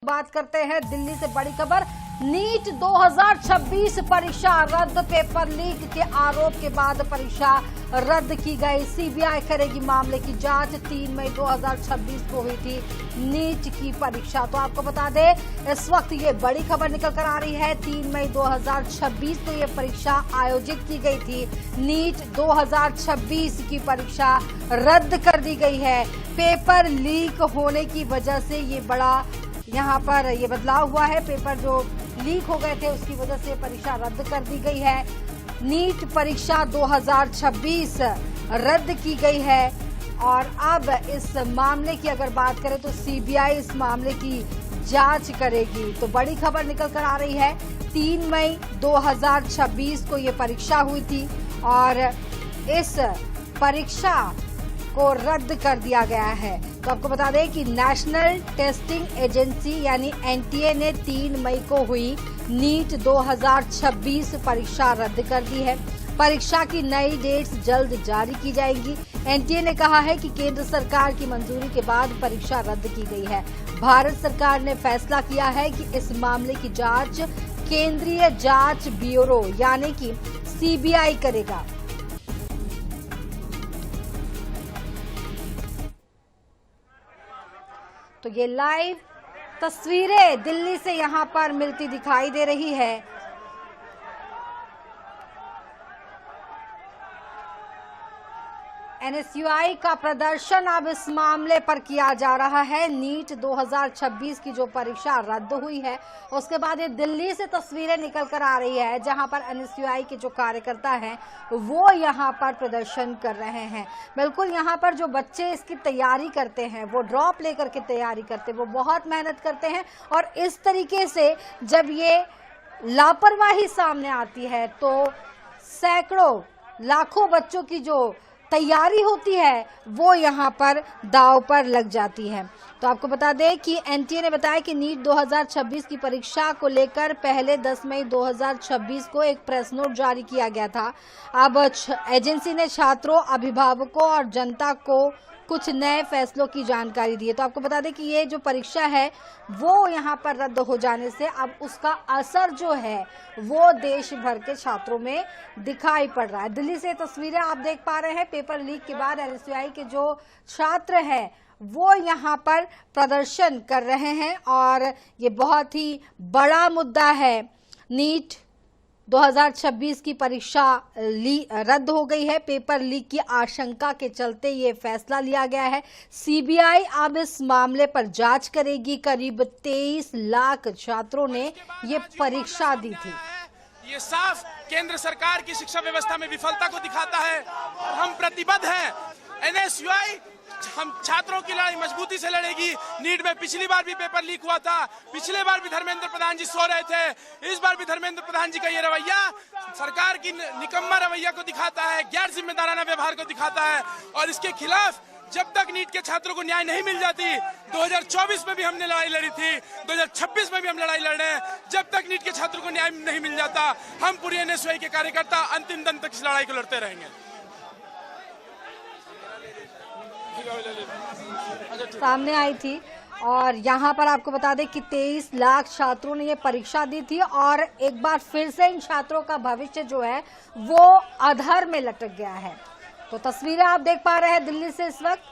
बात करते हैं दिल्ली से बड़ी खबर। नीट 2026 परीक्षा रद्द, पेपर लीक के आरोप के बाद परीक्षा रद्द की गई। सीबीआई करेगी मामले की जांच। 3 मई 2026 को हुई थी नीट की परीक्षा। तो आपको बता दें इस वक्त ये बड़ी खबर निकल कर आ रही है। 3 मई 2026 को ये परीक्षा आयोजित की गई थी। नीट 2026 की परीक्षा रद्द कर दी गई है। पेपर लीक होने की वजह से ये बड़ा यहाँ पर ये बदलाव हुआ है। पेपर जो लीक हो गए थे उसकी वजह से परीक्षा रद्द कर दी गई है। नीट परीक्षा 2026 रद्द की गई है। और अब इस मामले की अगर बात करें तो सीबीआई इस मामले की जांच करेगी। तो बड़ी खबर निकल कर आ रही है। 3 मई 2026 को ये परीक्षा हुई थी और इस परीक्षा को रद्द कर दिया गया है। तो आपको बता दें कि नेशनल टेस्टिंग एजेंसी यानी एनटीए ने 3 मई को हुई नीट 2026 परीक्षा रद्द कर दी है। परीक्षा की नई डेट्स जल्द जारी की जाएंगी। एनटीए ने कहा है कि केंद्र सरकार की मंजूरी के बाद परीक्षा रद्द की गई है। भारत सरकार ने फैसला किया है कि इस मामले की जांच केंद्रीय जांच ब्यूरो यानी कि सीबीआई करेगा। तो ये लाइव तस्वीरें दिल्ली से यहां पर मिलती दिखाई दे रही है। एनएसयूआई का प्रदर्शन अब इस मामले पर किया जा रहा है। नीट 2026 की जो परीक्षा रद्द हुई है उसके बाद ये दिल्ली से तस्वीरें निकल कर आ रही है जहां पर एनएसयूआई के जो कार्यकर्ता हैं वो यहां पर प्रदर्शन कर रहे हैं। बिल्कुल यहां पर जो बच्चे इसकी तैयारी करते हैं वो ड्रॉप लेकर के तैयारी करते हैं, वो बहुत मेहनत करते हैं। और इस तरीके से जब ये लापरवाही सामने आती है तो सैकड़ों लाखों बच्चों की जो तैयारी होती है वो यहाँ पर दांव पर लग जाती है। तो आपको बता दें कि एनटीए ने बताया कि नीट 2026 की परीक्षा को लेकर पहले 10 मई 2026 को एक प्रेस नोट जारी किया गया था। अब एजेंसी ने छात्रों, अभिभावकों और जनता को कुछ नए फैसलों की जानकारी दी है। तो आपको बता दें कि ये जो परीक्षा है वो यहाँ पर रद्द हो जाने से अब उसका असर जो है वो देश भर के छात्रों में दिखाई पड़ रहा है। दिल्ली से तस्वीरें आप देख पा रहे हैं। पेपर लीक के बाद एनएसयूआई के जो छात्र हैं वो यहाँ पर प्रदर्शन कर रहे हैं और ये बहुत ही बड़ा मुद्दा है। नीट 2026 की परीक्षा रद्द हो गई है। पेपर लीक की आशंका के चलते ये फैसला लिया गया है। सीबीआई अब इस मामले पर जांच करेगी। करीब 23 लाख छात्रों ने ये परीक्षा दी थी। ये साफ केंद्र सरकार की शिक्षा व्यवस्था में विफलता को दिखाता है और हम प्रतिबद्ध हैं। एनएसयूआई हम छात्रों की लड़ाई मजबूती से लड़ेगी। नीट में पिछली बार भी पेपर लीक हुआ था, पिछले बार भी धर्मेंद्र प्रधान जी सो रहे थे, इस बार भी धर्मेंद्र प्रधान जी का ये रवैया सरकार की निकम्मा रवैया को दिखाता है, गैर जिम्मेदाराना व्यवहार को दिखाता है। और इसके खिलाफ जब तक नीट के छात्रों को न्याय नहीं मिल जाती, 2024 में भी हमने लड़ाई लड़ी थी, 2026 में भी हम लड़ाई लड़ रहे हैं। जब तक नीट के छात्रों को न्याय नहीं मिल जाता हम पूरी एनएसयूआई के कार्यकर्ता अंतिम दम तक इस लड़ाई को लड़ते रहेंगे। सामने आई थी और यहाँ पर आपको बता दें कि 23 लाख छात्रों ने ये परीक्षा दी थी और एक बार फिर से इन छात्रों का भविष्य जो है वो अधर में लटक गया है। तो तस्वीरें आप देख पा रहे हैं दिल्ली से इस वक्त।